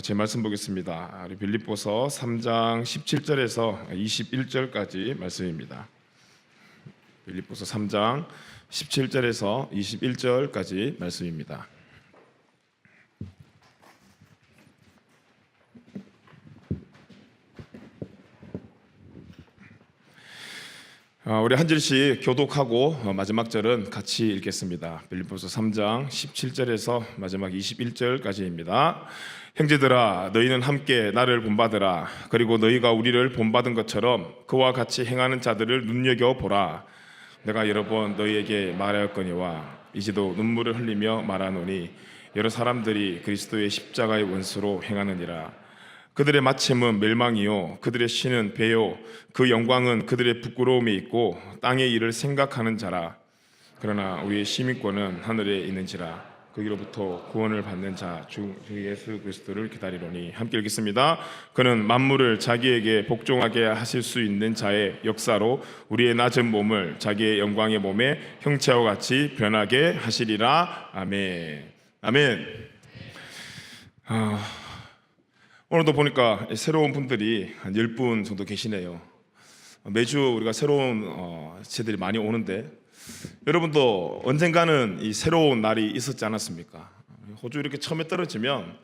제 말씀 보겠습니다. 우리 빌립보서 3장 17절에서 21절까지 말씀입니다. 빌립보서 3장 17절에서 21절까지 말씀입니다. 우리 한 절씩 교독하고 마지막 절은 같이 읽겠습니다. 빌립보서 3장 17절에서 마지막 21절까지입니다. 형제들아, 너희는 함께 나를 본받으라. 그리고 너희가 우리를 본받은 것처럼 그와 같이 행하는 자들을 눈여겨보라. 내가 여러 번 너희에게 말하였거니와 이제도 눈물을 흘리며 말하노니 여러 사람들이 그리스도의 십자가의 원수로 행하느니라. 그들의 마침은 멸망이요 그들의 신은 배요 그 영광은 그들의 부끄러움에 있고 땅의 일을 생각하는 자라. 그러나 우리의 시민권은 하늘에 있는지라. 거기로부터 구원을 받는 자 주 예수 그리스도를 기다리노니. 함께 읽겠습니다. 그는 만물을 자기에게 복종하게 하실 수 있는 자의 역사로 우리의 낮은 몸을 자기의 영광의 몸의 형체와 같이 변하게 하시리라. 아멘. 아멘. 오늘도 보니까 새로운 분들이 한 10분 정도 계시네요. 매주 우리가 새로운 지체들이 많이 오는데 여러분도 언젠가는 이 새로운 날이 있었지 않았습니까? 호주 이렇게 처음에 떨어지면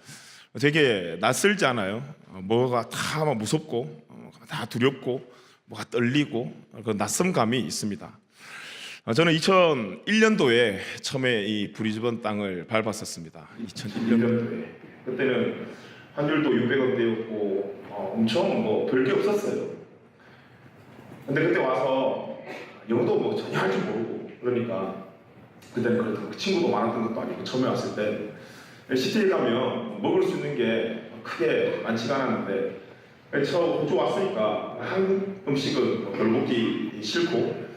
되게 낯설지 않아요? 뭐가 다 무섭고 다 두렵고 뭐가 떨리고 그런 낯선감이 있습니다. 저는 2001년도에 처음에 이 브리즈번 땅을 밟았었습니다. 2001년도에 그때는 환율도 600원대였고 엄청 별게 없었어요. 근데 그때 와서 영어도 전혀 할 줄 모르고 그러니까 그때는 그래도 친구도 많았던 것도 아니고 처음에 왔을 때 시티에 가면 먹을 수 있는 게 크게 많지가 않았는데 처음 호주 왔으니까 한국 음식은 별로 먹기 싫고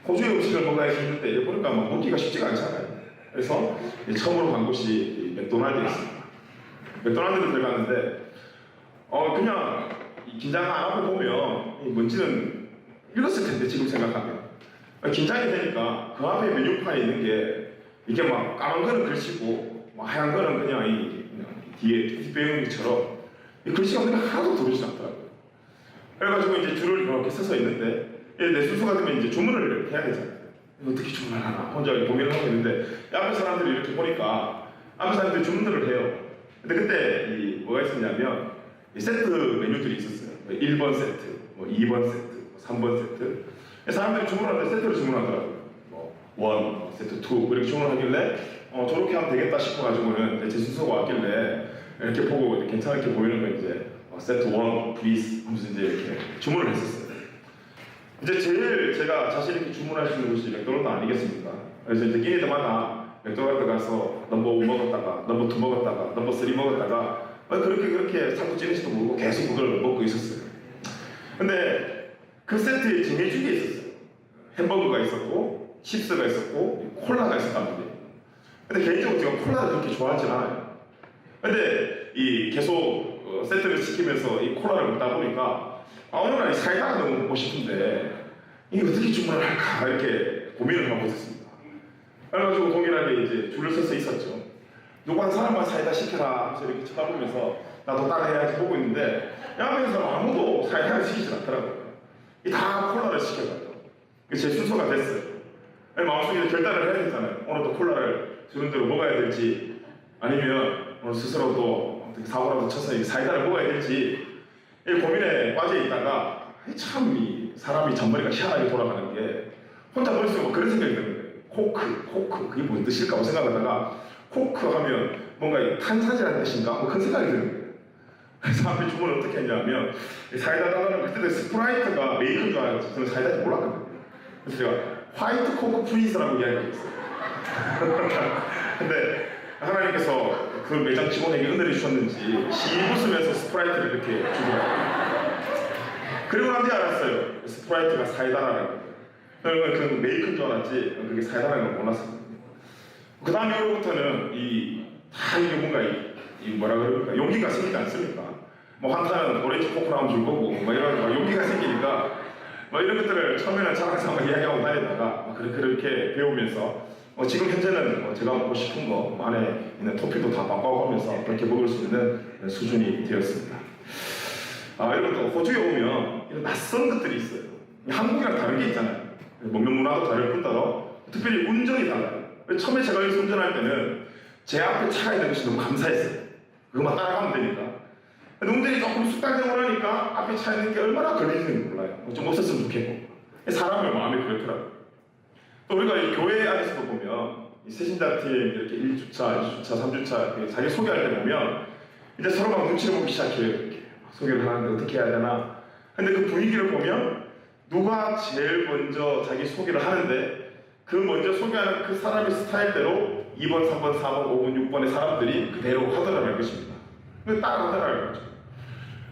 호주의 음식을 먹어야 했는데 보니까 먹기가 쉽지가 않잖아요. 그래서 처음으로 간 곳이 맥도날드였습니다. 맥도날드를 들어갔는데 그냥 긴장 안 하고 보면 뭔지는 읽었을 텐데 지금 생각하면 긴장이 되니까 그 앞에 메뉴판에 있는 게 이게 막 까만 거는 글씨고 하얀 거는 그냥 그냥 뒤에 뒷배경처럼 글씨가 그냥 하나도 들어오지 않더라고요. 그래가지고 이제 줄을 이렇게 서서 있는데 내 순서가 되면 이제 주문을 해야 되잖아요. 어떻게 주문을 하나 혼자 고민을 하고 있는데 앞에 사람들이 이렇게 보니까 앞에 사람들이 주문들을 해요. 근데 그때 뭐가 있었냐면 세트 메뉴들이 있었어요. 1번 세트, 2번 세트, 3번 세트. 사람들이 주문하는데 세트를 주문하더라고요. 1, 세트 2 이렇게 주문하길래 저렇게 하면 되겠다 싶어가지고는 제 순서가 왔길래 이렇게 보고 괜찮게 보이는 거 이제 세트 1, please 하면서 이제 이렇게 주문을 했었어요. 이제 제일 제가 자신 있게 주문할 수 있는 곳이 맥도날드 아니겠습니까? 그래서 이제 끼니들마다 맥도날드 가서 넘버 1 먹었다가 넘버 2 먹었다가 넘버 3 먹었다가 그렇게 상도 찌는지도 모르고 계속 그걸 먹고 있었어요. 근데 그 세트에 정해진 게 있었어요. 햄버거가 있었고 칩스가 있었고 콜라가 있었단 말이에요. 근데 개인적으로 제가 콜라를 그렇게 좋아하진 않아요. 근데 계속 세트를 시키면서 이 콜라를 먹다 보니까 어느 날 사이다가 너무 먹고 싶은데 이게 어떻게 주문을 할까 이렇게 고민을 하고 있었습니다. 그래가지고 동일하게 이제 줄을 서서 있었죠. 누구 한 사람만 사이다 시켜라 하면서 이렇게 쳐다보면서 나도 따라해야지 보고 있는데 앞에서 아무도 사이다를 시키지 않더라고요. 다 콜라를 시켜가지고 제 순서가 됐어요. 마음속에 결단을 해야 되잖아요. 오늘도 콜라를 주는 대로 먹어야 될지 아니면 오늘 스스로 또 사고라도 쳐서 사이다를 먹어야 될지 고민에 빠져 있다가 참 사람이 잔머리가 희한하게 돌아가는 게 혼자 머릿속에 그런 생각이 드는 거예요. 코크 그게 무슨 뜻일까 생각하다가 코크 하면 뭔가 탄산이라는 뜻인가? 큰 생각이 드는 거예요. 그래서 앞에 주문을 어떻게 했냐면 사이다 따라는 그때 스프라이트가 메이크인 줄 알았지. 저는 사이다인지 몰랐거든요. 그래서 제가 화이트 코크 프리즈라고 이야기를 했어요. 근데 하나님께서 그 매장 직원에게 은혜를 주셨는지 시 웃으면서 스프라이트를 이렇게 주더라고요. 그리고 난 뒤에 알았어요. 스프라이트가 사이다라는 거예요. 그 메이크인 줄 알았지 그게 사이다라는 걸 몰랐어요. 그 다음 이후로부터는 이게 뭔가 뭐라 그럴까 용기가 생기지 않습니까? 한타는 오렌지 코크 나오면 줄 거고 이런 용기가 생기니까 이런 것들을 처음에는 자랑스럽게 이야기하고 다니다가 그렇게 배우면서 지금 현재는 제가 먹고 싶은 거 안에 있는 토핑도 다 바꿔가면서 그렇게 먹을 수 있는 수준이 되었습니다. 여러분, 호주에 오면 이런 낯선 것들이 있어요. 한국이랑 다른 게 있잖아요. 먹는 문화도 다를 뿐더러 특별히 운전이 달라요. 처음에 제가 여기서 운전할 때는 제 앞에 차가 있는 것이 너무 감사했어요. 그것만 따라가면 되니까. 근데 운전이 조금 숙달되고 나니까 앞에 차 있는 게 얼마나 걸리는지 몰라요. 좀 없었으면 좋겠고. 사람의 마음이 그렇더라고요. 또 우리가 이 교회 안에서도 보면 이 새신자팀 이렇게 1주차, 2주차, 3주차 자기 소개할 때 보면 이제 서로 막 눈치를 보기 시작해요. 이렇게 소개를 하는데 어떻게 해야 되나. 근데 그 분위기를 보면 누가 제일 먼저 자기 소개를 하는데 그 먼저 소개하는 그 사람의 스타일대로 2번, 3번, 4번, 5번, 6번의 사람들이 그대로 하더라는 것입니다. 따라하더라는 거죠.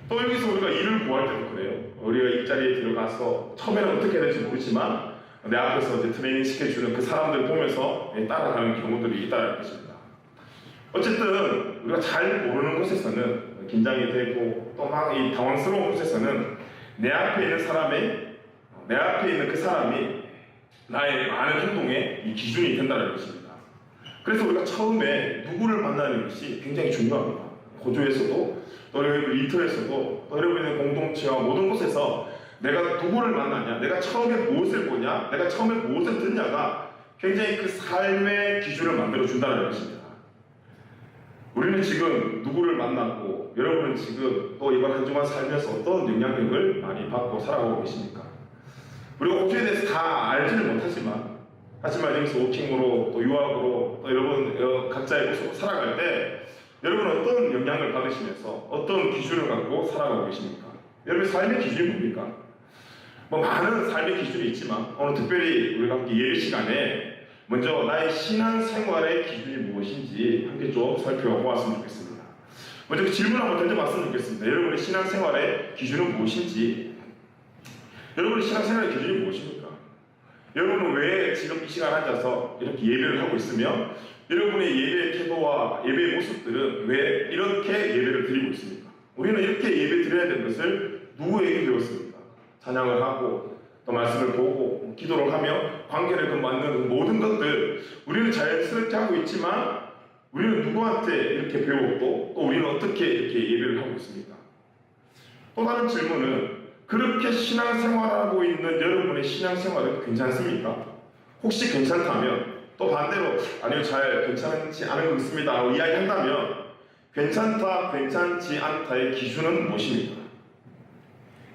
또 여기서 우리가 일을 구할 때도 그래요. 우리가 일자리에 들어가서 처음에는 어떻게 해야 될지 모르지만 내 앞에서 이제 트레이닝 시켜주는 그 사람들 보면서 따라가는 경우들이 있다는 것입니다. 어쨌든 우리가 잘 모르는 곳에서는 긴장이 되고 또 막 이 당황스러운 곳에서는 내 앞에 있는 그 사람이 나의 많은 행동에 이 기준이 된다는 것입니다. 그래서 우리가 처음에 누구를 만나는 것이 굉장히 중요합니다. 호주에서도 또 여러분 리터에서도 또 여러분의 공동체와 모든 곳에서 내가 누구를 만나냐, 내가 처음에 무엇을 보냐, 내가 처음에 무엇을 듣냐가 굉장히 그 삶의 기준을 만들어 준다는 것입니다. 우리는 지금 누구를 만나고 여러분은 지금 또 이번 한 주간 살면서 어떤 영향력을 많이 받고 살아가고 계십니까? 우리가 호주에 대해서 다 알지는 못하지만 하지만 여기서 워킹으로 또 유학으로 또 여러분 각자의 곳으로 살아갈 때 여러분은 어떤 영향을 받으시면서 어떤 기준을 갖고 살아가고 계십니까? 여러분의 삶의 기준이 뭡니까? 많은 삶의 기준이 있지만 오늘 특별히 우리가 함께 예배 시간에 먼저 나의 신앙생활의 기준이 무엇인지 함께 좀 살펴보았으면 좋겠습니다. 먼저 그 질문 한번 던져봤으면 좋겠습니다. 여러분의 신앙생활의 기준은 무엇인지, 여러분의 신앙생활의 기준이 무엇입니까? 여러분은 왜 지금 이 시간 앉아서 이렇게 예배를 하고 있으며 여러분의 예배의 태도와 예배의 모습들은 왜 이렇게 예배를 드리고 있습니까? 우리는 이렇게 예배 드려야 되는 것을 누구에게 배웠습니까? 찬양을 하고 또 말씀을 보고 기도를 하며 관계를 만드는 모든 것들 우리는 자연스럽게 하고 있지만 우리는 누구한테 이렇게 배웠고 또 우리는 어떻게 이렇게 예배를 하고 있습니까? 또 다른 질문은 그렇게 신앙생활하고 있는 여러분의 신앙생활은 괜찮습니까? 혹시 괜찮다면 또 반대로 아니요 잘 괜찮지 않은 것 있습니다 하고 이야기한다면 괜찮다 괜찮지 않다의 기준은 무엇입니까?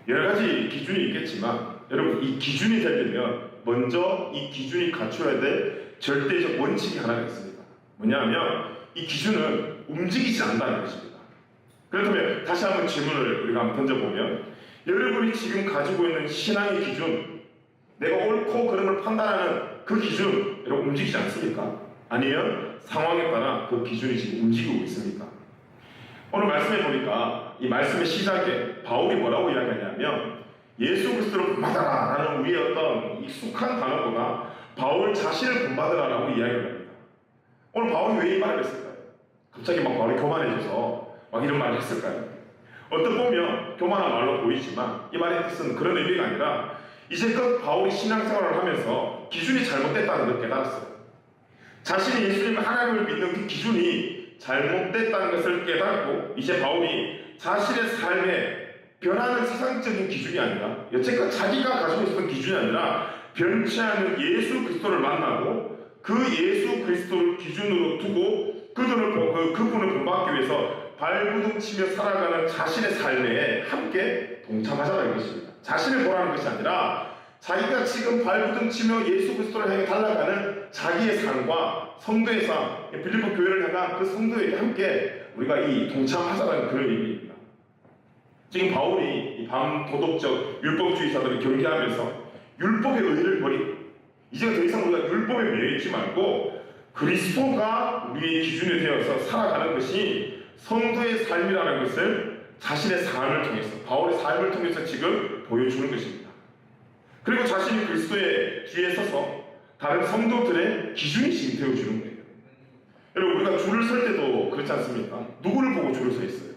여러 가지 기준이 있겠지만 여러분 이 기준이 되려면 먼저 이 기준이 갖춰야 될 절대적 원칙이 하나가 있습니다. 뭐냐면 이 기준은 움직이지 않는다는 것입니다. 그렇다면 다시 한번 질문을 우리가 한번 던져보면 여러분이 지금 가지고 있는 신앙의 기준, 내가 옳고 그른 걸 판단하는 그 기준 여러분 움직이지 않습니까? 아니면 상황에 따라 그 기준이 지금 움직이고 있습니까? 오늘 말씀해 보니까 이 말씀의 시작에 바울이 뭐라고 이야기하냐면 예수 그리스도를 본받아라 라는 우리의 어떤 익숙한 단어보다 바울 자신을 본받으라라고 이야기를 합니다. 오늘 바울이 왜 이 말을 했을까요? 갑자기 막 바울이 교만해져서 막 이런 말을 했을까요? 어떤 보면 교만한 말로 보이지만 이 말의 뜻은 그런 의미가 아니라 이제껏 바울이 신앙생활을 하면서 기준이 잘못됐다는 걸 깨달았어요. 자신이 예수님 하나님을 믿는 그 기준이 잘못됐다는 것을 깨닫고 이제 바울이 자신의 삶에 변하는 세상적인 기준이 아니라 여태껏 자기가 가지고 있었던 기준이 아니라 변치 않는 예수 그리스도를 만나고 그 예수 그리스도를 기준으로 두고 그분을 본받기 위해서 발부둥치며 살아가는 자신의 삶에 함께 동참하자는 것입니다. 자신을 보라는 것이 아니라 자기가 지금 발부둥치며 예수 그리스도를 향해 달려가는 자기의 삶과 성도의 삶, 빌립보 교회를 향한 그 성도에게 함께 우리가 이 동참하자는 그런 의미입니다. 지금 바울이 이 반도덕적 율법주의자들을 경계하면서 율법의 의를 버리고 이제 더 이상 우리가 율법에 매여있지 말고 그리스도가 우리의 기준이 되어서 살아가는 것이 성도의 삶이라는 것을 자신의 삶을 통해서 바울의 삶을 통해서 지금 보여주는 것입니다. 그리고 자신이 그리스도의 뒤에 서서 다른 성도들의 기준이 지금 되어주는 거예요. 여러분 우리가 줄을 설 때도 그렇지 않습니까? 누구를 보고 줄을 서 있어요?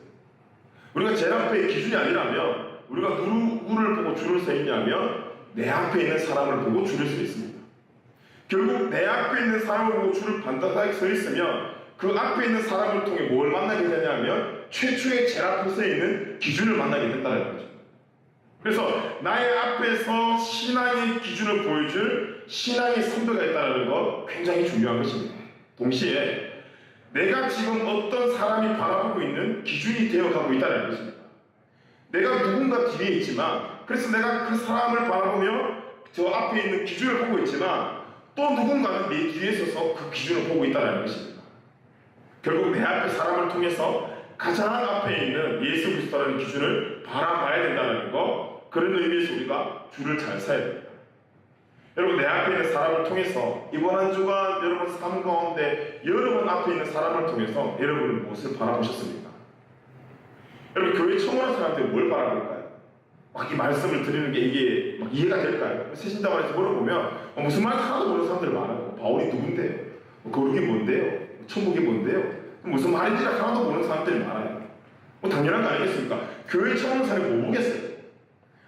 우리가 제 앞에 기준이 아니라면 우리가 누구를 보고 줄을 서 있냐면 내 앞에 있는 사람을 보고 줄을 서 있습니다. 결국 내 앞에 있는 사람을 보고 줄을 반듯하게 서 있으면 그 앞에 있는 사람을 통해 뭘 만나게 되냐면 최초의 제일 앞에 서 있는 기준을 만나게 된다는 거죠. 그래서 나의 앞에서 신앙의 기준을 보여줄 신앙의 선배가 있다는 것 굉장히 중요한 것입니다. 동시에 내가 지금 어떤 사람이 바라보고 있는 기준이 되어가고 있다는 것입니다. 내가 누군가 뒤에 있지만 그래서 내가 그 사람을 바라보며 저 앞에 있는 기준을 보고 있지만 또 누군가는 내 뒤에 서서 그 기준을 보고 있다는 것입니다. 결국 내 앞에 사람을 통해서 가장 앞에 있는 예수 그리스도라는 기준을 바라봐야 된다는 것, 그런 의미에서 우리가 줄을 잘 서야 됩니다. 여러분, 내 앞에 있는 사람을 통해서 이번 한 주간 여러분 삶 가운데 여러분 앞에 있는 사람을 통해서 여러분은 무엇을 바라보셨습니까? 여러분, 교회 처음 오는 사람들이 뭘 바라볼까요? 막 이 말씀을 드리는 게 이게 막 이해가 될까요? 새신자만에서 물어보면 무슨 말 하나도 모르는 사람들 많아요. 바울이 누군데요? 거룩이 뭔데요? 천국이 뭔데요? 무슨 말인지 하나도 모르는 사람들이 많아요. 당연한 거 아니겠습니까? 교회 처음 오는 사람이 뭐 보겠어요?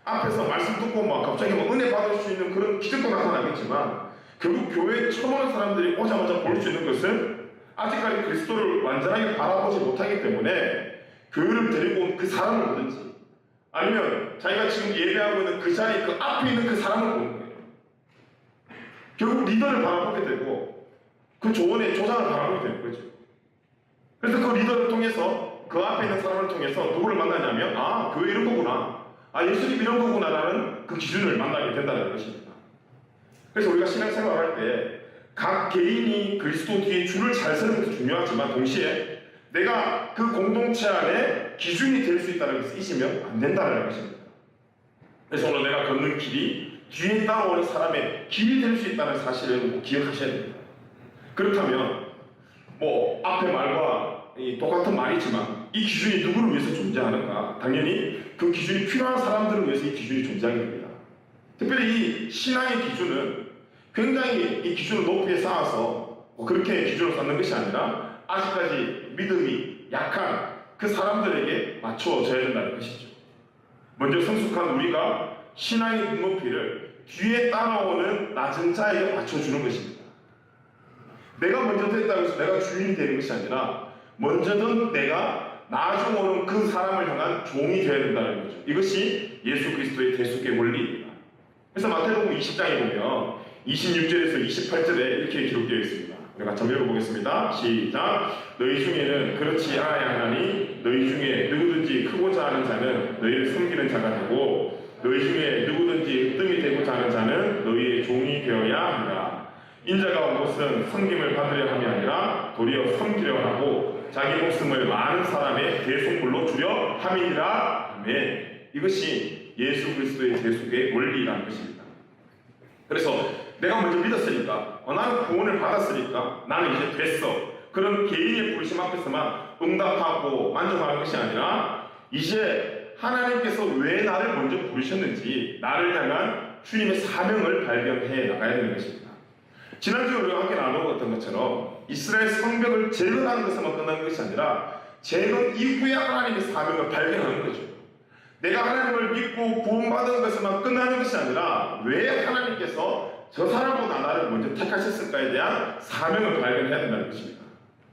앞에서 말씀 듣고 막 갑자기 막 은혜 받을 수 있는 그런 기적도 나타나겠지만 결국 교회에 처음 오는 사람들이 오자마자 볼 수 있는 것은 아직까지 그리스도를 완전하게 바라보지 못하기 때문에 교회를 데리고 온 그 사람을 보든지 아니면 자기가 지금 예배하고 있는 그 자리 그 앞에 있는 그 사람을 보는 거예요. 결국 리더를 바라보게 되고 그 조언의 조장을 바라보게 되는 거죠. 그래서 그 리더를 통해서 그 앞에 있는 사람을 통해서 누구를 만나냐면 교회 이런 거구나, 예수님 이런 거구나라는 그 기준을 만나게 된다는 것입니다. 그래서 우리가 신앙생활을 할 때 각 개인이 그리스도 뒤에 줄을 잘 서는 것도 중요하지만 동시에 내가 그 공동체 안에 기준이 될 수 있다는 것을 잊으면 안 된다는 것입니다. 그래서 오늘 내가 걷는 길이 뒤에 따라오는 사람의 길이 될 수 있다는 사실을 꼭 기억하셔야 됩니다. 그렇다면 앞에 말과 똑같은 말이지만 이 기준이 누구를 위해서 존재하는가? 당연히 그 기준이 필요한 사람들을 위해서 이 기준이 존재하게 됩니다. 특별히 이 신앙의 기준은 굉장히 이 기준을 높이 쌓아서 그렇게 기준을 쌓는 것이 아니라 아직까지 믿음이 약한 그 사람들에게 맞춰져야 된다는 것이죠. 먼저 성숙한 우리가 신앙의 눈높이를 뒤에 따라오는 낮은 자에게 맞춰주는 것입니다. 내가 먼저 됐다고 해서 내가 주인이 되는 것이 아니라 먼저는 내가 나중 오는 그 사람을 향한 종이 되어야 된다는 거죠. 이것이 예수 그리스도의 대속의 원리입니다. 그래서 마태복음 20장에 보면 26절에서 28절에 이렇게 기록되어 있습니다. 우리 같이 한번 읽어보겠습니다. 시작. 너희 중에는 그렇지 않아야 하나니 너희 중에 누구든지 크고자 하는 자는 너희를 섬기는 자가 되고 너희 중에 누구든지 으뜸이 되고자 하는 자는 너희의 종이 되어야 하리라. 인자가 온 것은 섬김을 받으려 함이 아니라 도리어 섬기려 하고 자기 목숨을 많은 사람의 대속물로 주려 함이니라. 아멘. 이것이 예수 그리스도의 대속의 원리라는 것입니다. 그래서 내가 먼저 믿었으니까 나는 구원을 받았으니까 나는 이제 됐어, 그런 개인의 부르심 앞에서만 응답하고 만족하는 것이 아니라 이제 하나님께서 왜 나를 먼저 부르셨는지 나를 향한 주님의 사명을 발견해 나가야 되는 것입니다. 지난주에 우리가 함께 나누었던 것처럼 이스라엘 성벽을 재건하는 것에만 끝나는 것이 아니라 재건 이후에 하나님의 사명을 발견하는 거죠. 내가 하나님을 믿고 구원받은 것에만 끝나는 것이 아니라 왜 하나님께서 저 사람보다 나를 먼저 택하셨을까에 대한 사명을 발견해야 된다는 것입니다.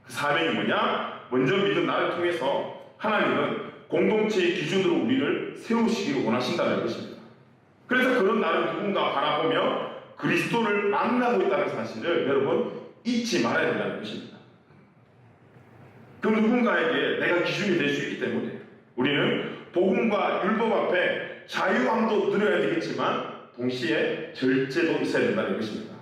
그 사명이 뭐냐? 먼저 믿은 나를 통해서 하나님은 공동체의 기준으로 우리를 세우시기를 원하신다는 것입니다. 그래서 그런 나를 누군가 바라보며 그리스도를 만나고 있다는 사실을 여러분 잊지 말아야 된다는 것입니다. 그 누군가에게 내가 기준이 될 수 있기 때문에 우리는 복음과 율법 앞에 자유함도 누려야 되겠지만 동시에 절제도 있어야 된다는 것입니다.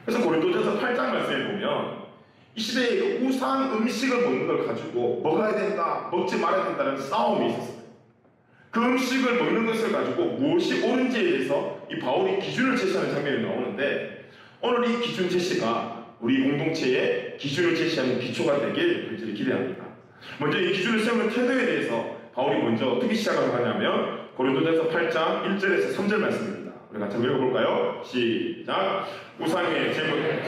그래서 고린도전서 8장 말씀에 보면 이 시대에 우상 음식을 먹는 걸 가지고 먹어야 된다, 먹지 말아야 된다는 싸움이 있었어요. 그 음식을 먹는 것을 가지고 무엇이 옳은지에 대해서 이 바울이 기준을 제시하는 장면이 나오는데 오늘 이 기준 제시가 우리 공동체의 기준을 제시하는 기초가 되길 간절히 기대합니다. 먼저 이 기준을 세우는 태도에 대해서 바울이 먼저 어떻게 시작을 하냐면 고린도전서 8장 1절에서 3절 말씀입니다. 우리 같이 한번 읽어볼까요? 시작. 우상의 제물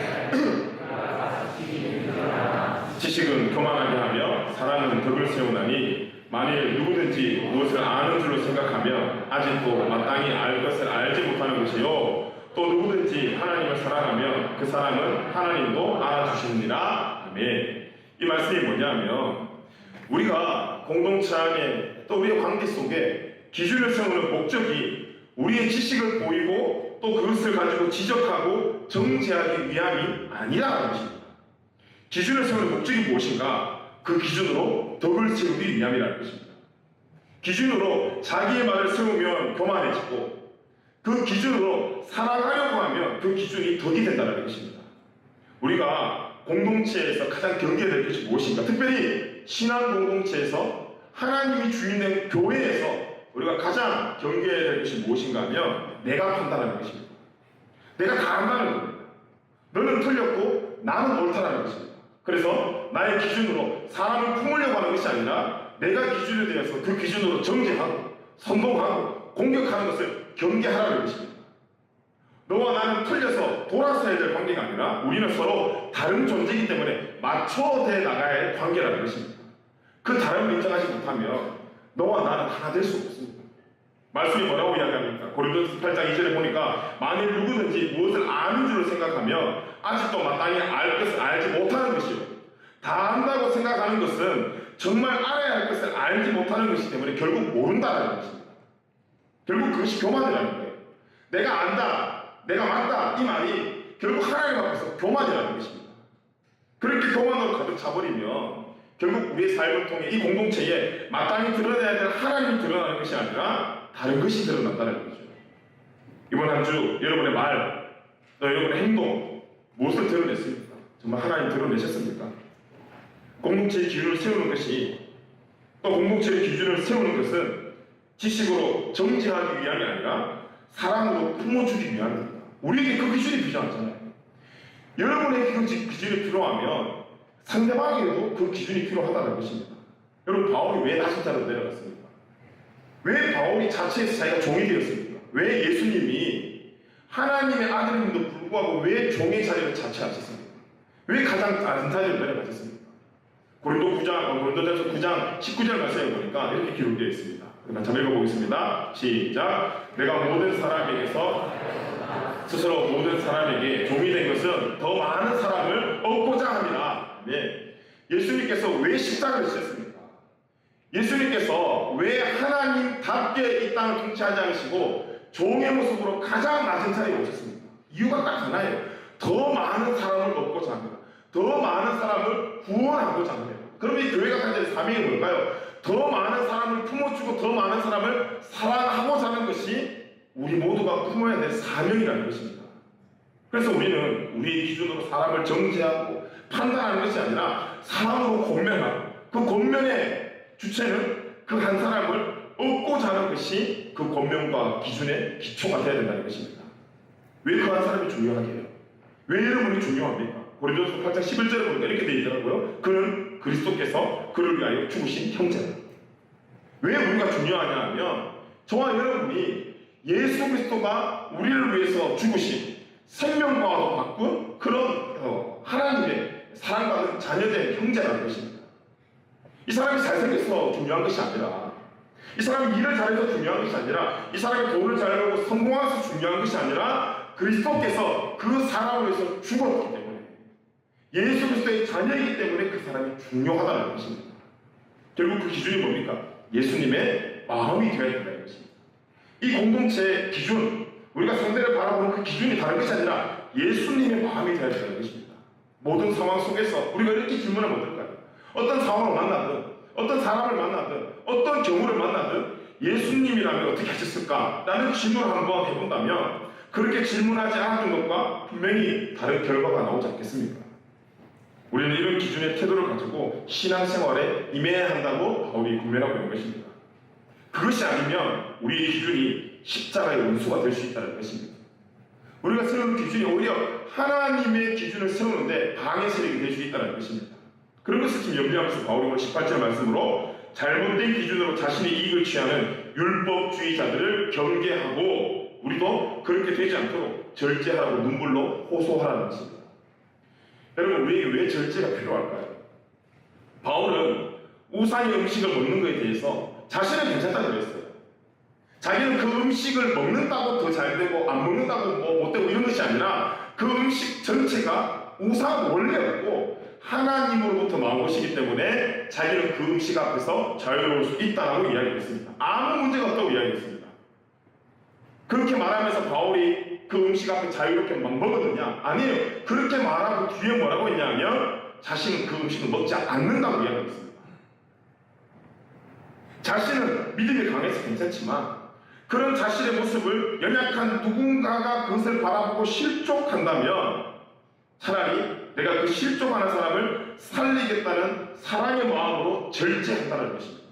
지식은 교만하게 하며 사랑은 덕을 세우나니 만일 누구든지 무엇을 아는 줄로 생각하면 아직도 마땅히 알 것을 알지 못하는 것이요 또 누구든지 하나님을 사랑하면 그 사람은 하나님도 알아주시느니라. 아멘. 이 말씀이 뭐냐면 우리가 공동체 안에 또 우리의 관계 속에 기준을 세우는 목적이 우리의 지식을 보이고 또 그것을 가지고 지적하고 정죄하기 위함이 아니라는 것입니다. 기준을 세우는 목적이 무엇인가? 그 기준으로 덕을 세우기 위함이라는 것입니다. 기준으로 자기의 말을 세우면 교만해지고 그 기준으로 사랑하려고 하면 그 기준이 덕이 된다는 것입니다. 우리가 공동체에서 가장 경계해야 될 것이 무엇인가? 특별히 신앙 공동체에서 하나님이 주인된 교회에서 우리가 가장 경계해야 될 것이 무엇인가 하면 내가 판단하는 것입니다. 내가 다 안다는 겁니다. 너는 틀렸고 나는 옳다는 것입니다. 그래서 나의 기준으로 사람을 품으려고 하는 것이 아니라 내가 기준에 대해서 그 기준으로 정죄하고 선동하고 공격하는 것을 경계하라는 것입니다. 너와 나는 틀려서 돌아서야 될 관계가 아니라 우리는 서로 다른 존재이기 때문에 맞춰대 나가야 할 관계라는 것입니다. 그 다름을 인정하지 못하면 너와 나는 하나 될 수 없습니다. 말씀이 뭐라고 이야기합니까? 고린도서 8장 2절에 보니까 만일 누구든지 무엇을 아는 줄 생각하면 아직도 마땅히 알 것을 알지 못하는 것이요. 다 안다고 생각하는 것은 정말 알아야 할 것을 알지 못하는 것이기 때문에 결국 모른다는 것입니다. 결국 그것이 교만이라는 거예요. 내가 안다, 내가 맞다 이 말이 결국 하나님 앞에서 교만이라는 것입니다. 그렇게 교만으로 가득 차버리면 결국 우리의 삶을 통해 이 공동체에 마땅히 드러내야 될 하나님이 드러나는 것이 아니라 다른 것이 드러난다는 거죠. 이번 한 주 여러분의 말, 또 여러분의 행동 무엇을 드러냈습니까? 정말 하나님 드러내셨습니까? 공동체의 기준을 세우는 것이 또 공동체의 기준을 세우는 것은 지식으로 정죄하기 위함이 아니라 사랑으로 품어주기 위함입니다. 우리에게 그 기준이 필요하잖아요. 여러분에게 그 기준이 필요하면 상대방에게도 그 기준이 필요하다는 것입니다. 여러분 바울이 왜 다시 자로 내려갔습니까? 왜 바울이 자체에서 자기가 종이 되었습니까? 왜 예수님이 하나님의 아들임에도 불구하고 왜 종의 자리를 자체하셨습니까? 왜 가장 낮은 자리로 내려가셨습니까? 고린도전서 9장 19절 말씀에 보니까 이렇게 기록되어 있습니다. 한번 읽어보겠습니다. 시작. 내가 모든 사람에게서 스스로 모든 사람에게 종이 된 것은 더 많은 사람을 얻고자 합니다. 네. 예수님께서 왜 십자가를 지셨습니까? 예수님께서 왜 하나님답게 이 땅을 통치하지 않으시고 종의 모습으로 가장 낮은 자리에 오셨습니까? 이유가 딱 하나예요. 더 많은 사람을 얻고자 합니다. 더 많은 사람을 구원하고자 합니다. 그럼 이 교회가 가진 사명이 뭘까요? 더 많은 사람을 품어주고 더 많은 사람을 사랑하고자 하는 것이 우리 모두가 품어야 될 사명이라는 것입니다. 그래서 우리는 우리의 기준으로 사람을 정죄하고 판단하는 것이 아니라 사람으로 권면하고 그 권면의 주체는 그 한 사람을 얻고자 하는 것이 그 권면과 기준의 기초가 되어야 된다는 것입니다. 왜 그 한 사람이 중요하게 해요? 왜 여러분이 중요합니까? 고린도서 8장 11절에 보니까 이렇게 되어 있더라고요. 그는 그리스도께서 그를 위하여 죽으신 형제다. 왜 우리가 중요하냐 하면 저와 여러분이 예수 그리스도가 우리를 위해서 죽으신 생명과도 바꾼 그런 하나님의 사랑받은 자녀된 형제라는 것입니다. 이 사람이 잘생겨서 중요한 것이 아니라 이 사람이 일을 잘해서 중요한 것이 아니라 이 사람이 돈을 잘 벌고 성공해서 중요한 것이 아니라 그리스도께서 그 사람을 위해서 죽었기 때문에 예수 그리스도의 자녀이기 때문에 그 사람이 중요하다는 것입니다. 결국 그 기준이 뭡니까? 예수님의 마음이 되어야 된다는 것입니다. 이 공동체의 기준, 우리가 상대를 바라보는 그 기준이 다른 것이 아니라 예수님의 마음이 되어야 된다는 것입니다. 모든 상황 속에서 우리가 이렇게 질문하면 어떨까요? 어떤 상황을 만나든 어떤 사람을 만나든 어떤 경우를 만나든 예수님이라면 어떻게 하셨을까? 라는 질문을 한번 해본다면 그렇게 질문하지 않았던 것과 분명히 다른 결과가 나오지 않겠습니까? 우리는 이런 기준의 태도를 가지고 신앙생활에 임해야 한다고 바울이 권면하고 있는 것입니다. 그것이 아니면 우리의 기준이 십자가의 원수가 될 수 있다는 것입니다. 우리가 세우는 기준이 오히려 하나님의 기준을 세우는데 방해 세력이 될 수 있다는 것입니다. 그런 것을 지금 염두하면서 바울이 오늘 18절 말씀으로 잘못된 기준으로 자신의 이익을 취하는 율법주의자들을 경계하고 우리도 그렇게 되지 않도록 절제하라고 눈물로 호소하라는 것입니다. 여러분 우리에게 왜 절제가 필요할까요? 바울은 우상의 음식을 먹는 것에 대해서 자신은 괜찮다고 그랬어요. 자기는 그 음식을 먹는다고 더 잘 되고 안 먹는다고 뭐 못 되고 이런 것이 아니라 그 음식 전체가 우상 원래였고 하나님으로부터 나온 것이기 때문에 자기는 그 음식 앞에서 자유로울 수 있다라고 이야기했습니다. 아무 문제가 없다고 이야기했습니다. 그렇게 말하면서 바울이 그 음식 앞에 자유롭게 막 먹었느냐? 아니에요. 그렇게 말하고 뒤에 뭐라고 했냐면 자신은 그 음식을 먹지 않는다고 이야기했습니다. 자신은 믿음이 강해서 괜찮지만 그런 자신의 모습을 연약한 누군가가 그것을 바라보고 실족한다면 차라리 내가 그 실족하는 사람을 살리겠다는 사랑의 마음으로 절제한다는 것입니다.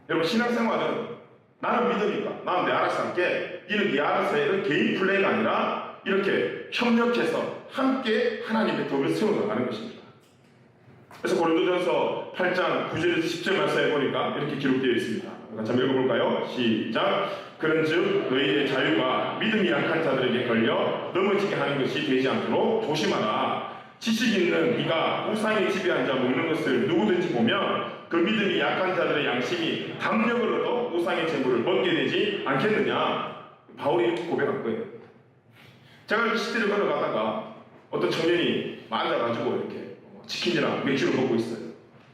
여러분, 신앙생활은 나는 믿으니까 나는 내 알아서 할게, 니는 네 알아서 해, 이런 개인 플레이가 아니라 이렇게 협력해서 함께 하나님의 덕을 세워나가는 것입니다. 그래서 고린도전서 8장 9절에서 10절 말씀해 보니까 이렇게 기록되어 있습니다. 같이 한번 읽어볼까요? 시작. 그런즉 너희의 자유가 믿음이 약한 자들에게 걸려 넘어지게 하는 것이 되지 않도록 조심하라. 지식 있는 네가 우상의 집에 앉아 먹는 것을 누구든지 보면 그 믿음이 약한 자들의 양심이 담력을 얻어 우상의 재물을 먹게 되지 않겠느냐. 바울이 이렇게 고백한 거예요. 제가 이렇게 시대를 걸어가다가 어떤 청년이 앉아가지고 이렇게 치킨이랑 맥주를 먹고 있어요.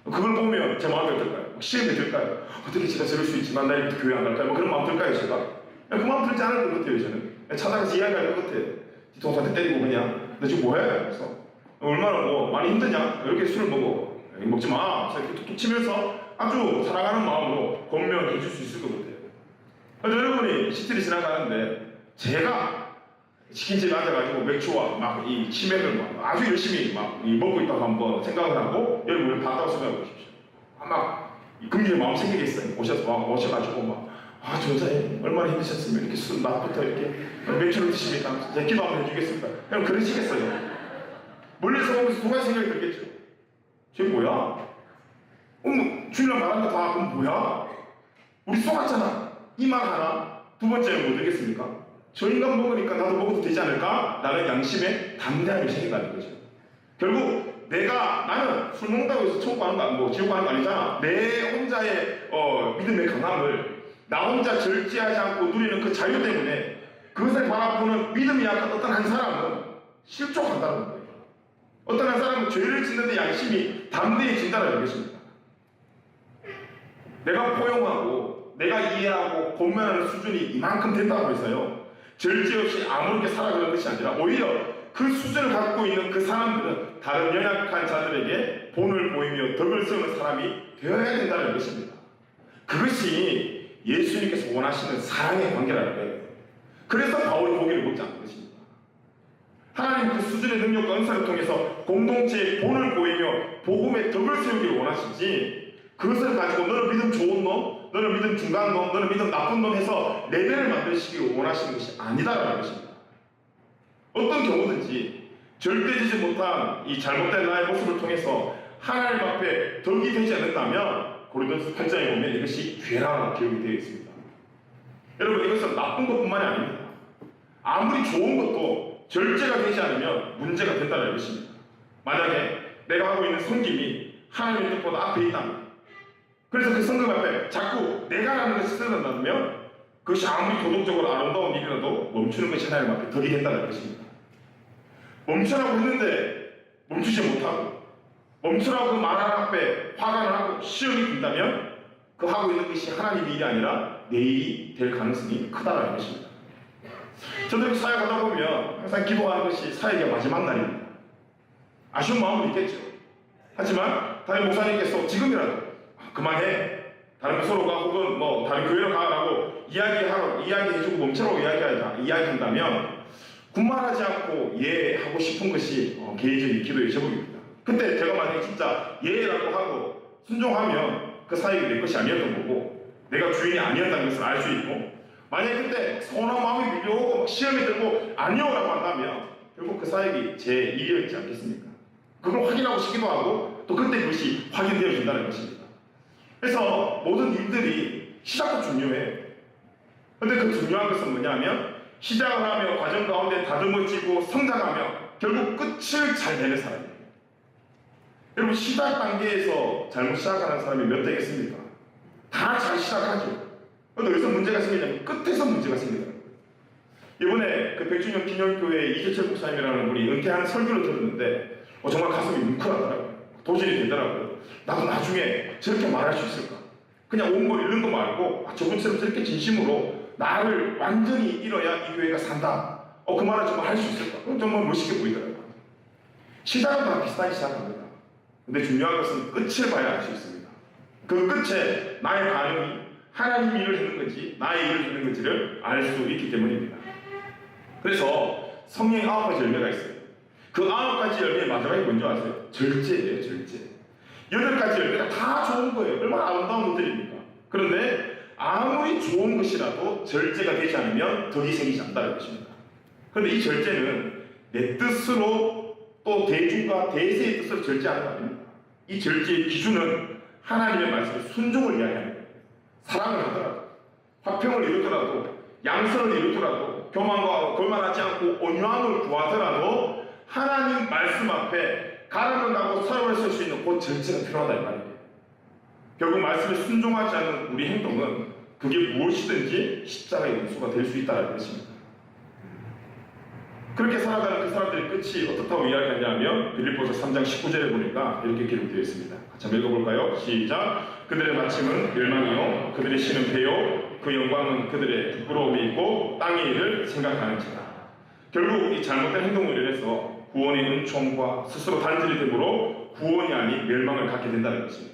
그걸 보면 제 마음이 어떨까요? 시험이 들까요? 어떻게 제가 저럴 수 있지만 나 이렇게 교회 안 갈까요? 뭐 그런 마음 들까요, 제가? 그 마음 들지 않을 것 같아요, 저는. 찾아가서 이야기할 것 같아요. 뒤통수한테 때리고 그냥, 너 지금 뭐해? 그래서, 얼마나 뭐, 많이 힘드냐? 이렇게 술을 먹어. 먹지 마. 그래서 이렇게 툭툭 치면서 아주 사랑하는 마음으로 권면해 줄 수 있을 것 같아요. 그래서 여러분이 시티를 지나가는데, 제가 치킨집에 앉아가지고 맥주와 막 이 치맥을 막 아주 열심히 막 먹고 있다고 한번 생각을 하고 여러분을 봤다고 생각해 보십시오. 막 금리의 마음 생기겠어요. 오셔가지고 막 전사님 얼마나 힘드셨으면 이렇게 술 낮부터 이렇게 맥주를 드십니까? 제 기도 한번 해주겠습니다. 그럼 그러시겠어요. 멀리서 보면서 두 가지 생각이 들겠죠. 쟤 뭐야? 주인랑 말한 거 다 그럼 뭐야? 우리 쏘았잖아. 이 말 하나. 두 번째는 뭐 되겠습니까? 저 인간 먹으니까 나도 먹어도 되지 않을까? 라는 양심에 담대함이 생긴다는 거죠. 결국 나는 술 먹는다고 해서 천국 가는 거 아니고 지옥 가는 거 아니잖아. 내 혼자의 믿음의 강함을 나 혼자 절제하지 않고 누리는 그 자유 때문에 그것을 바라보는 믿음이 약한 어떤 한 사람은 실족한다는 거예요. 어떤 한 사람은 죄를 짓는데 양심이 담대해진다는 것입니다. 내가 포용하고 내가 이해하고 권면하는 수준이 이만큼 된다고 해서요, 절제 없이 아무렇게 살아가는 것이 아니라 오히려 그 수준을 갖고 있는 그 사람들은 다른 연약한 자들에게 본을 보이며 덕을 세우는 사람이 되어야 된다는 것입니다. 그것이 예수님께서 원하시는 사랑의 관계라는 거예요. 그래서 바울이 고기를 먹지 않는 것입니다. 하나님 그 수준의 능력과 은사를 통해서 공동체의 본을 보이며 복음의 덕을 세우기를 원하시지, 그것을 가지고 너는 믿음 좋은 놈, 너는 믿음 중간 놈, 너는 믿음 나쁜 놈 해서 레벨을 만드시기 원하시는 것이 아니다라는 것입니다. 어떤 경우든지 절대지지 못한 이 잘못된 나의 모습을 통해서 하나님 앞에 덕이 되지 않는다면 고린도서 8장에 보면 이것이 죄라고 기록이 되어 있습니다. 여러분, 이것은 나쁜 것뿐만이 아닙니다. 아무리 좋은 것도 절제가 되지 않으면 문제가 된다는 것입니다. 만약에 내가 하고 있는 섬김이 하나님의 뜻보다 앞에 있다면, 그래서 그 성금 앞에 자꾸 내가 하는 것이 쓰러난다면 그것이 아무리 도덕적으로 아름다운 일이라도 멈추는 것이 하나님 앞에 덕이 된다는 것입니다. 멈추라고 했는데 멈추지 못하고, 멈추라고 말하는 앞에 화가 나고 시험이 든다면 그 하고 있는 것이 하나님의 일이 아니라 내 일이 될 가능성이 크다는 것입니다. 저도 이렇게 사역하다 보면 항상 기도하는 것이 사역의 마지막 날입니다. 아쉬운 마음은 있겠죠. 하지만 다른 목사님께서 지금이라도 그만해, 다른 서로가 혹은 뭐 다른 교회로 가라고 이야기해주고 멈추라고 이야기한다면 군말하지 않고 하고 싶은 것이 개인적인 기도의 제목입니다. 그때 제가 만약에 진짜 예라고 하고 순종하면 그 사역이 내 것이 아니었던 거고 내가 주인이 아니었다는 것을 알 수 있고, 만약에 그때 서운한 마음이 밀려오고 시험이 들고 아니오라고 한다면 결국 그 사역이 제 일이었지 않겠습니까? 그걸 확인하고 싶기도 하고 또 그때 그것이 확인되어진다는 것입니다. 그래서 모든 일들이 시작도 중요해요. 근데 그 중요한 것은 뭐냐면 시작을 하며 과정 가운데 다듬어지고 성장하며 결국 끝을 잘 내는 사람이에요. 여러분, 시작 단계에서 잘못 시작하는 사람이 몇 되겠습니까? 다 잘 시작하죠. 그런데 어디서 문제가 생기냐면 끝에서 문제가 생기더라고요. 이번에 그 100주년 기념교회 이재철 목사님이라는 분이 은퇴하는 설교를 들었는데 정말 가슴이 뭉클하더라고요. 도전이 되더라고요. 나도 나중에 저렇게 말할 수 있을까? 그냥 온 걸 잃는 거 말고 저분처럼 저렇게 진심으로 나를 완전히 잃어야 이 교회가 산다. 그 말을 정말 할 수 있을까? 그럼 정말 멋있게 보이더라고요. 시작은 다 비슷하게 시작합니다. 근데 중요한 것은 끝을 봐야 알 수 있습니다. 그 끝에 나의 반응이 하나님 일을 하는 건지 나의 일을 하는 건지를 알 수 있기 때문입니다. 그래서 성령의 9가지 열매가 있어요. 그 9가지 열매의 마지막이 뭔지 아세요? 절제예요, 절제. 8가지 열매가 다 좋은 거예요. 얼마나 아름다운 것들입니까? 그런데 아무리 좋은 것이라도 절제가 되지 않으면 덕이 생기지 않는다는 것입니다. 그런데 이 절제는 내 뜻으로 또 대중과 대세의 뜻으로 절제하는 거 아닙니다. 이 절제의 기준은 하나님의 말씀에 순종을 이야기하는 거예요. 사랑을 하더라도, 화평을 이루더라도, 양선을 이루더라도, 교만과 골만하지 않고 온유함을 구하더라도 하나님 말씀 앞에 가름을 하고 서로를 설 수 있는 그 절제가 필요하다 이 말이에요. 결국 말씀에 순종하지 않는 우리 행동은 그게 무엇이든지 십자가의 원수가 될 수 있다는 것입니다. 그렇게 살아가는 그 사람들의 끝이 어떻다고 이야기하냐면 빌립보서 3장 19절에 보니까 이렇게 기록되어 있습니다. 같이 한번 읽어볼까요? 시작. 그들의 마침은 멸망이요 그들의 신은 배요 그 영광은 그들의 부끄러움이 있고 땅의 일을 생각하는지라. 결국 이 잘못된 행동으로 인해서 구원의 은총과 스스로 단절이 되므로 구원이 아닌 멸망을 갖게 된다는 것입니다.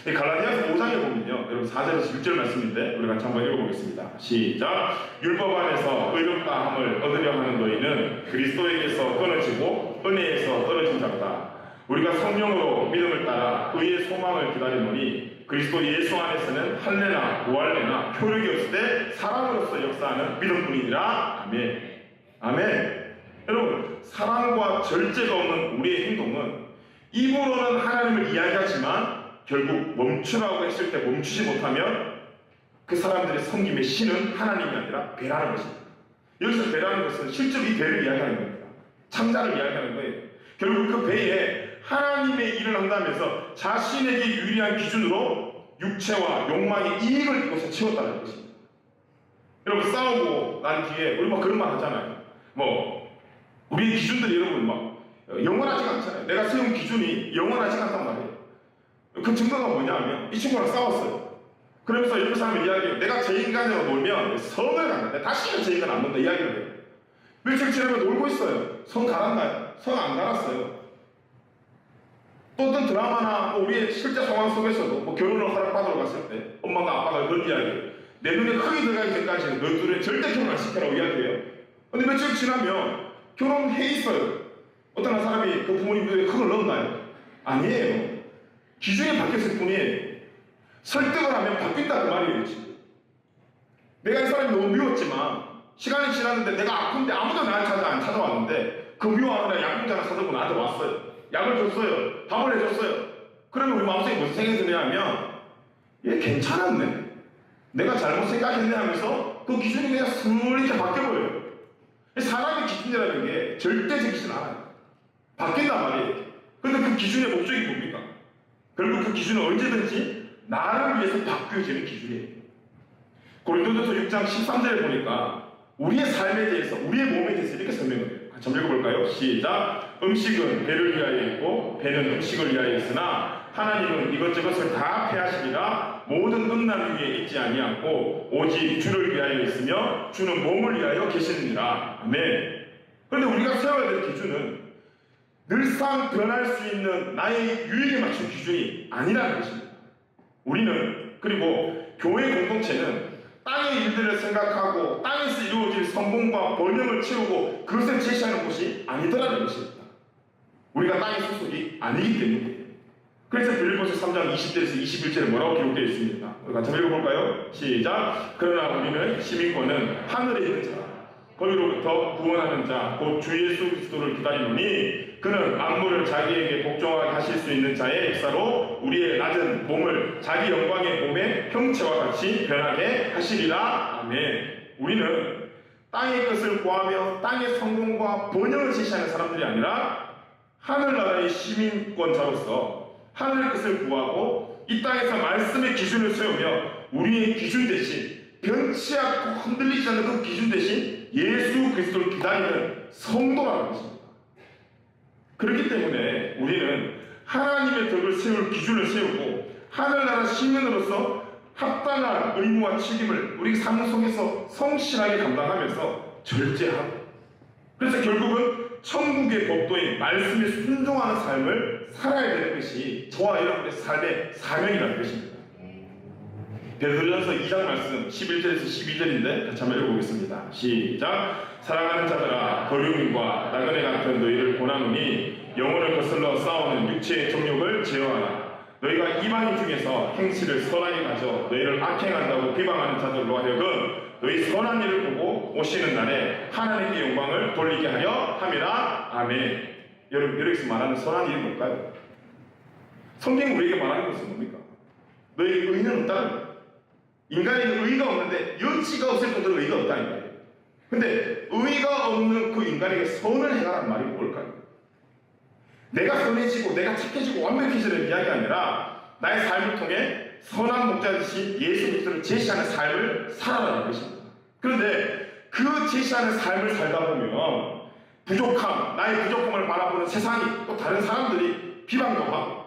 갈라디아서 5장에 보면요, 여러분 4절에서 6절 말씀인데 우리 같이 한번 읽어보겠습니다. 시작. 율법 안에서 의롭다 함을 얻으려 하는 너희는 그리스도에게서 끊어지고 은혜에서 떨어진 자다. 우리가 성령으로 믿음을 따라 의의 소망을 기다리노니 그리스도 예수 안에서는 할례나 무할례나 효력이 없을 때 사랑으로서 역사하는 믿음뿐이니라. 아멘. 아멘. 여러분, 사랑과 절제가 없는 우리의 행동은 입으로는 하나님을 이야기하지만 결국 멈추라고 했을 때 멈추지 못하면 그 사람들의 섬김의 신은 하나님이 아니라 배라는 것입니다. 여기서 배라는 것은 실제로 이 배를 이야기하는 겁니다. 창자를 이야기하는 거예요. 결국 그 배에 하나님의 일을 한다면서 자신에게 유리한 기준으로 육체와 욕망의 이익을 이곳에 채웠다는 것입니다. 여러분, 싸우고 난 뒤에 우리 막 그런 말 하잖아요. 우리의 기준들이 여러분 영원하지가 않잖아요. 내가 세운 기준이 영원하지가 않단 말이에요. 그 증거가 뭐냐면 이 친구랑 싸웠어요. 그러면서 옆에 사람이 이야기해요. 내가 제 인간으로 놀면 성을 갔는데 다시는 제 인간 안 논다 이야기를 해요. 며칠 지나면 놀고 있어요. 성 갈았나요? 성 안 갈았어요. 또 어떤 드라마나 우리의 실제 상황 속에서도 결혼을 허락받으러 갔을 때 엄마가 아빠가 그런 이야기해요. 내 눈에 흙이 들어가기 전까지는 너희 둘은 절대 결혼 안 시키라고 이야기해요. 근데 며칠 지나면 결혼해 있어요. 어떤 사람이 그 부모님 눈에 흙을 넣었나요? 아니에요. 기준이 바뀌었을 뿐이에요. 설득을 하면 바뀐다 그 말이에요. 지금. 내가 이 사람이 너무 미웠지만 시간이 지났는데 내가 아픈데 아무도 나를 안 찾아왔는데 그 미워하는 약국자나 사들고 나한테 왔어요. 약을 줬어요. 밥을 해줬어요. 그러면 우리 마음속에 무슨 생각이 드냐면 얘 괜찮았네. 내가 잘못 생각했네 하면서 그 기준이 그냥 슬 이렇게 바뀌어버려요. 사람의 기준이라는 게 절대적이진 않아요. 바뀐단 말이에요. 그런데 그 기준의 목적이 뭡니까? 결국 그 기준은 언제든지 나를 위해서 바뀌어지는 기준이에요. 고린도전서 6장 13절에 보니까 우리의 삶에 대해서, 우리의 몸에 대해서 이렇게 설명을 해요. 같이 한번 읽어볼까요? 시작. 음식은 배를 위하여 있고 배는 음식을 위하여 있으나 하나님은 이것저것을 다 폐하시리라. 모든 음란 위에 있지 아니하고 오직 주를 위하여 있으며 주는 몸을 위하여 계시느니라. 아멘. 그런데 우리가 세워야 될 기준은 늘상 변할 수 있는 나의 유익에 맞춘 기준이 아니라는 것입니다. 우리는, 그리고 교회 공동체는 땅의 일들을 생각하고 땅에서 이루어질 성공과 번영을 채우고 그것을 제시하는 곳이 아니더라는 것입니다. 우리가 땅의 소속이 아니기 때문이에요. 그래서 빌립보서 3장 20절에서 21절에 뭐라고 기록되어 있습니다. 우리 같이 한번 읽어볼까요? 시작. 그러나 우리는 시민권은 하늘에 있는 자라. 거기로부터 구원하는 자, 곧 주 예수 그리스도를 기다리노니 그는 만물을 자기에게 복종하게 하실 수 있는 자의 역사로 우리의 낮은 몸을 자기 영광의 몸의 형체와 같이 변하게 하시리라. 아멘. 우리는 땅의 것을 구하며 땅의 성공과 번영을 제시하는 사람들이 아니라 하늘나라의 시민권자로서 하늘의 것을 구하고 이 땅에서 말씀의 기준을 세우며 우리의 기준 대신 변치 않고 흔들리지 않는 그 기준 대신 예수 그리스도를 기다리는 성도라는 것입니다. 그렇기 때문에 우리는 하나님의 덕을 세울 기준을 세우고 하늘나라 시민으로서 합당한 의무와 책임을 우리 삶 속에서 성실하게 감당하면서 절제하고, 그래서 결국은 천국의 법도인 말씀에 순종하는 삶을 살아야 되는 것이 저와 여러분의 삶의 사명이라는 것입니다. 베드로전서 2장 말씀 11절에서 12절인데 같이 한번 읽어보겠습니다. 시작. 사랑하는 자들아, 거류민과 나그네 같은 너희를 권하노니 영혼을 거슬러 싸우는 육체의 정욕을 제어하라. 너희가 이방인 중에서 행실을 선하게 가져 너희를 악행한다고 비방하는 자들로 하여금 너희 선한 일을 보고 오시는 날에 하나님께 영광을 돌리게 하려 함이라. 아멘. 여러분, 여기서 말하는 선한 일이 뭘까요? 성경이 우리에게 말하는 것은 뭡니까? 너희 의는 없다는 거예요. 인간에게 의가 없는데 여지가 없을 정도로 의가 없다는 거예요. 근데 의가 없는 그 인간에게 선을 행하라는 말이 뭘까요? 내가 선해지고 내가 착해지고 완벽해지는 이야기가 아니라 나의 삶을 통해 선한 목자이신 예수 그리스도를 제시하는 삶을 살아가는 것입니다. 그런데 그 제시하는 삶을 살다 보면 부족함, 나의 부족함을 바라보는 세상이, 또 다른 사람들이 비방도 하고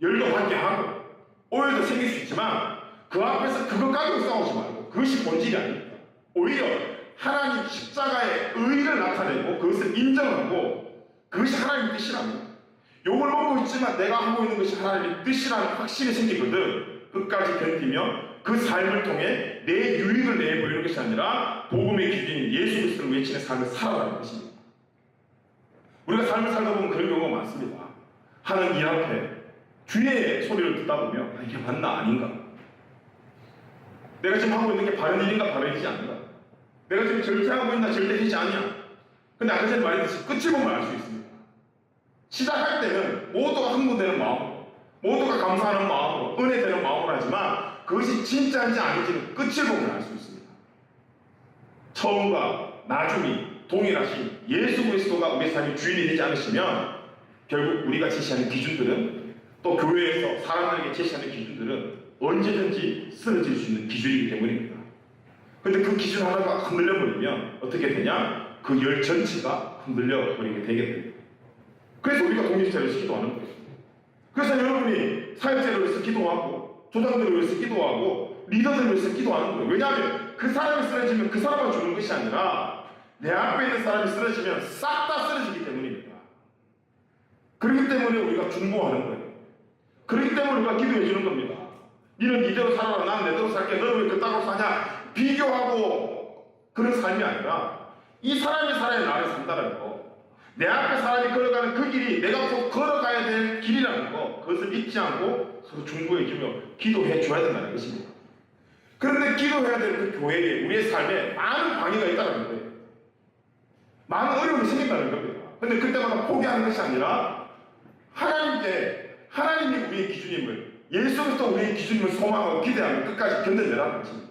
열도 받게 하고 오해도 생길 수 있지만 그 앞에서 그것 가지고 싸우지 말고, 그것이 본질이 아닙니다. 오히려 하나님 십자가의 의를 나타내고 그것을 인정하고 그것이 하나님의 뜻이랍니다. 욕을 먹고 있지만 내가 하고 있는 것이 하나님의 뜻이라는 확신이 생기거든 끝까지 견디며 그 삶을 통해 내 유익을 내보이는 것이 아니라 복음의 기준인 예수 그리스도를 외치는 삶을 살아가는 것입니다. 우리가 삶을 살다 보면 그런 경우가 많습니다. 하는 일 앞에 주의 소리를 듣다 보면 이게 맞나 아닌가, 내가 지금 하고 있는 게 바른 일인가 바른 일이지 않는가, 내가 지금 절제하고 있나 절제되지 않냐. 근데 아까 전에 말했듯이 끝을 보면 알 수 있습니다. 시작할 때는 모두가 흥분되는 마음으로, 모두가 감사하는 마음으로, 은혜되는 마음으로 하지만 그것이 진짜인지 아닌지는 끝을 보면 알 수 있습니다. 처음과 나중이 동일하신 예수 그리스도가 우리 삶의 주인이 되지 않으시면 결국 우리가 제시하는 기준들은, 또 교회에서 사람들에게 제시하는 기준들은 언제든지 쓰러질 수 있는 기준이기 때문입니다. 근데 그 기준 하나가 흔들려 버리면 어떻게 되냐? 그 열 전체가 흔들려 버리게 되게 됩니다. 그래서 우리가 독립체를 기도하는 거예요. 그래서 여러분이 사역자를 위해서 기도하고 조장들을 위해서 기도하고 리더들을 위해서 기도하는 거예요. 왜냐하면 그 사람이 쓰러지면 그 사람만 죽는 것이 아니라 내 앞에 있는 사람이 쓰러지면 싹 다 쓰러지기 때문입니다. 그렇기 때문에 우리가 중보하는 거예요. 그렇기 때문에 우리가 기도해 주는 겁니다. 니는 이대로 살아라, 난 내대로 살게, 너는 왜 그따구로 사냐, 비교하고 그런 삶이 아니라 이 사람이 살아야 나를 산다는 거, 내 앞에 사람이 걸어가는 그 길이 내가 꼭 걸어가야 될 길이라는 거, 그것을 잊지 않고 서로 중보해 주며 기도해 줘야 된다는 것입니다. 그런데 기도해야 될 그 교회에 우리의 삶에 많은 방해가 있다는 거예요. 많은 어려움이 생긴다는 겁니다. 근데 그때마다 포기하는 것이 아니라 하나님께, 하나님이 우리의 기준임을, 예수 그리스도 우리의 기준임을 소망하고 기대하고 끝까지 견뎌내라는 것입니다.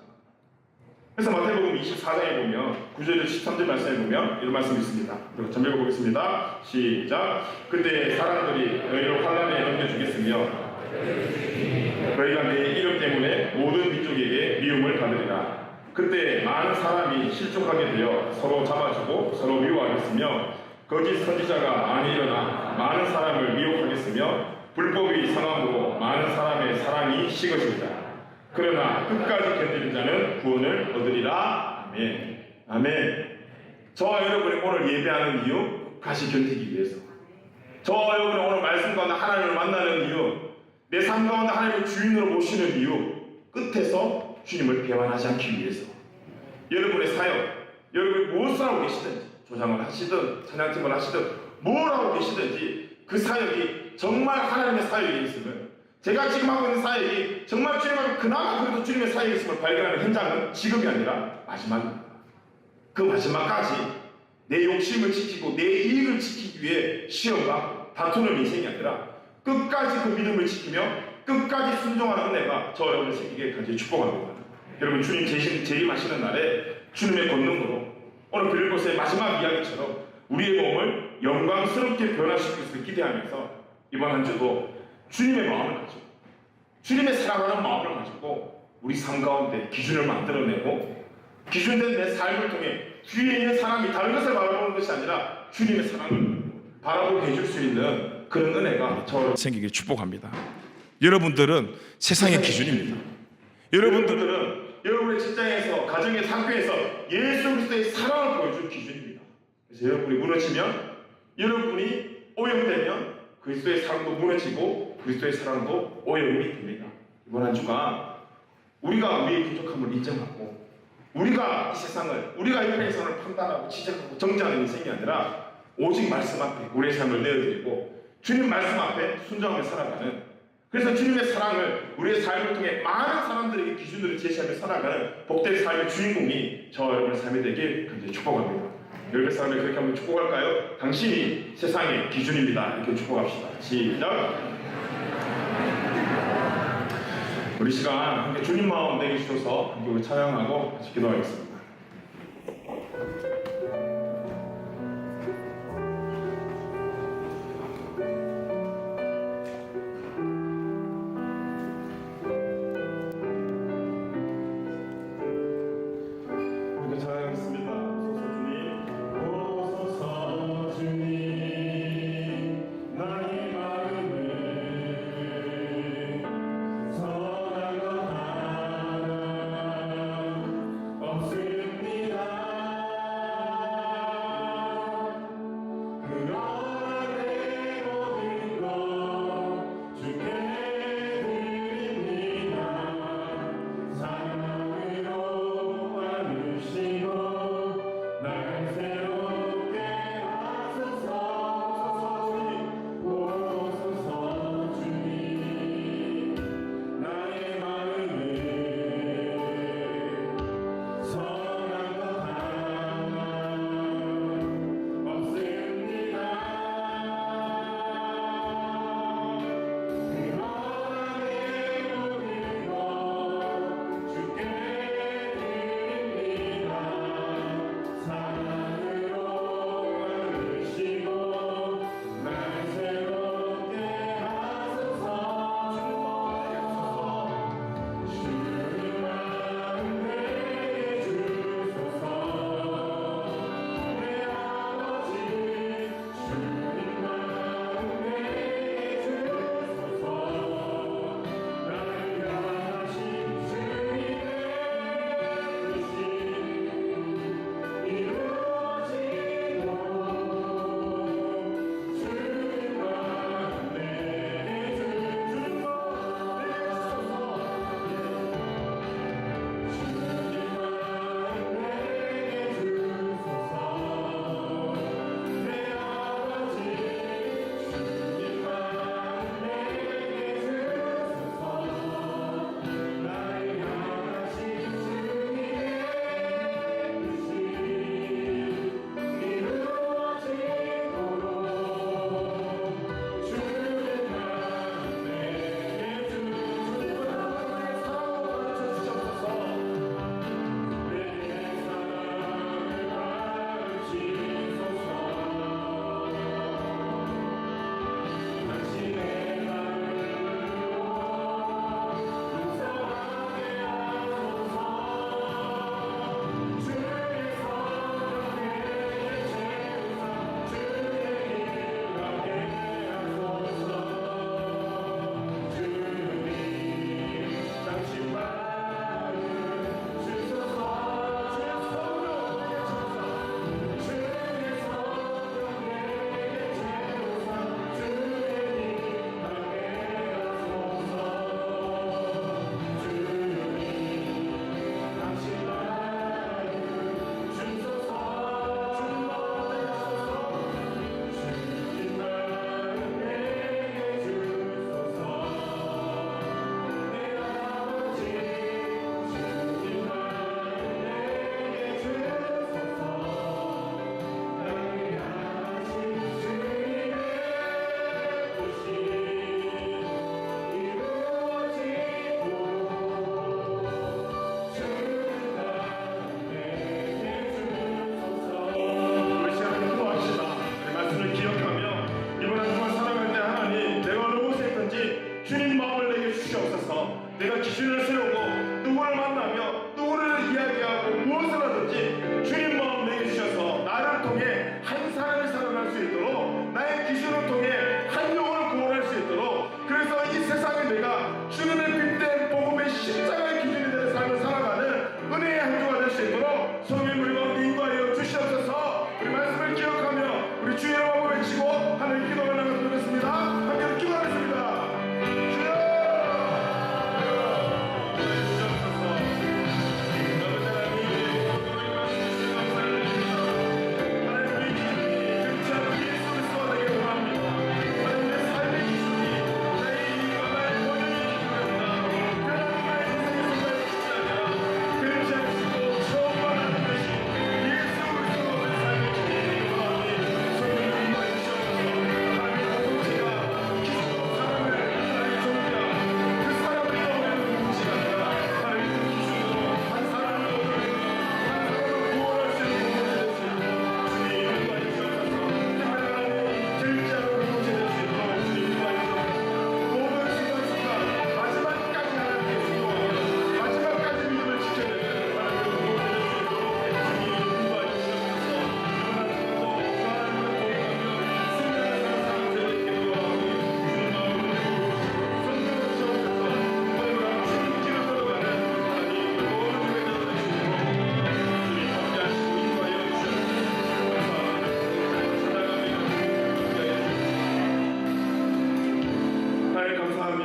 그래서 마태복음 24장에 보면 9절에서 13절 말씀에 보면 이런 말씀이 있습니다. 그리고 전해 보겠습니다. 시작. 그때 사람들이 너희를 환난에 넘겨주겠으며 너희가 내 이름 때문에 모든 민족에게 미움을 받으리라. 그때 많은 사람이 실족하게 되어 서로 잡아주고 서로 미워하겠으며 거짓 선지자가 많이 일어나 많은 사람을 미혹하겠으며 불법이 성함으로 많은 사람의 사랑이 식어지리라. 그러나 끝까지 견디는 자는 구원을 얻으리라. 아멘. 아멘. 저와 여러분이 오늘 예배하는 이유, 같이 견디기 위해서. 저와 여러분이 오늘 말씀 가운데 하나님을 만나는 이유, 내 삶 가운데 하나님을 주인으로 모시는 이유, 끝에서 주님을 배반하지 않기 위해서. 여러분의 사역, 여러분이 무엇을 하고 계시든지, 조장을 하시든 찬양팀을 하시든 뭘 하고 계시든지 그 사역이 정말 하나님의 사역이 있으면, 제가 지금 하고 있는 사역이 정말 주님하고 그나마 그래도 주님의 사역이 있음을 발견하는 현장은 지금이 아니라 마지막입니다. 그 마지막까지 내 욕심을 지키고 내 이익을 지키기 위해 시험과 다투는 인생이 아니라 끝까지 그 믿음을 지키며 끝까지 순종하는 은혜가 저 여러분의 생기게 간절히 축복합니다. 여러분, 주님 재림하시는 날에 주님의 권능으로 오늘 빌립보서의 마지막 이야기처럼 우리의 몸을 영광스럽게 변화시킬 것을 기대하면서 이번 한 주도 주님의 마음을 가지고, 주님의 사랑하는 마음을 가지고 우리 삶 가운데 기준을 만들어내고 기준된 내 삶을 통해 뒤에 있는 사람이 다른 것을 바라보는 것이 아니라 주님의 사랑을 바라보게 해줄 수 있는 그런 은혜가 저 생기길 축복합니다. 여러분들은 세상의 기준입니다. 여러분들은 여러분의 직장에서, 가정에서, 학교에서 예수 그리스도의 사랑을 보여줄 기준입니다. 그래서 여러분이 무너지면, 여러분이 오염되면 그리스도의 사랑도 무너지고 그리스도의 사랑도 오염이 됩니다. 이번 한 주간 우리가 우리의 부족함을 인정하고 우리가 이 세상을, 우리가 이 세상을 판단하고 지적하고 정죄하는 인생이 아니라 오직 말씀 앞에 우리의 삶을 내어드리고 주님 말씀 앞에 순종하며 살아가는, 그래서 주님의 사랑을 우리의 삶을 통해 많은 사람들에게 기준으로 제시하며 살아가는 복된 삶의 주인공이 저와 여러분의 삶이 되길 간절히 축복합니다. 열배 사람을 그렇게 한번 축복할까요? 당신이 세상의 기준입니다. 이렇게 축복합시다. 시작. 우리 시간 함께 주님 마음 내게 주셔서 함께 우리 찬양하고 같이 기도하겠습니다.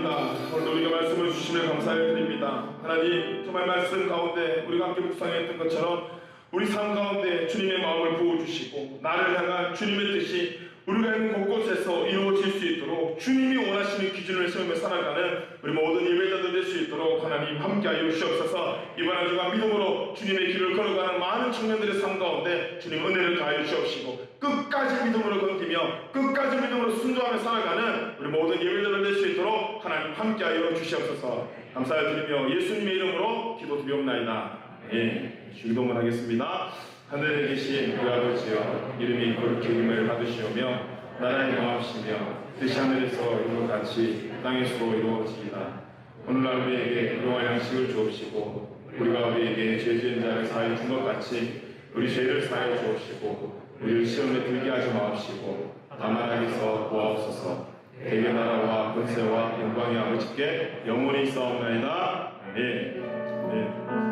감사합니다. 오늘 우리가 말씀을 주시며 감사해 드립니다. 하나님, 정말 말씀 가운데 우리가 함께 묵상했던 것처럼 우리 삶 가운데 주님의 마음을 부어주시고 나를 향한 주님의 뜻이 우리가 있는 곳곳에서 이루어질 수 있도록 주님이 원하시는 기준을 세우며 살아가는 우리 모든 예배자들 될 수 있도록 하나님 함께하여 주시옵소서. 이번 한 주간 믿음으로 주님의 길을 걸어가는 많은 청년들의 삶 가운데 주님 은혜를 다하여 주옵시고 끝까지 믿음으로 건기며 끝까지 믿음으로 순종하며 살아가는 우리 모든 예배자들 될 수 있도록 하나님 함께하여 주시옵소서. 감사드리며 예수님의 이름으로 기도드리옵나이다. 예, 기도문 하겠습니다. 하늘에 계신 우리 아버지여, 이름이 거룩히 여김을 받으시오며 나라의 영화시며 뜻이 하늘에서 이룬 것 같이 땅에서도 이루어지이다. 오늘날 우리에게 일용할 양식을 주옵시고 우리가 우리에게 죄 지은 자를 사하여 준 것 같이 우리 죄를 사하여 주옵시고 우리를 시험에 들게 하지 마옵시고 다만 하기서 구하옵소서. 대개 나라와 권세와 영광이 아버지께 영원히 있사옵나이다. 아멘.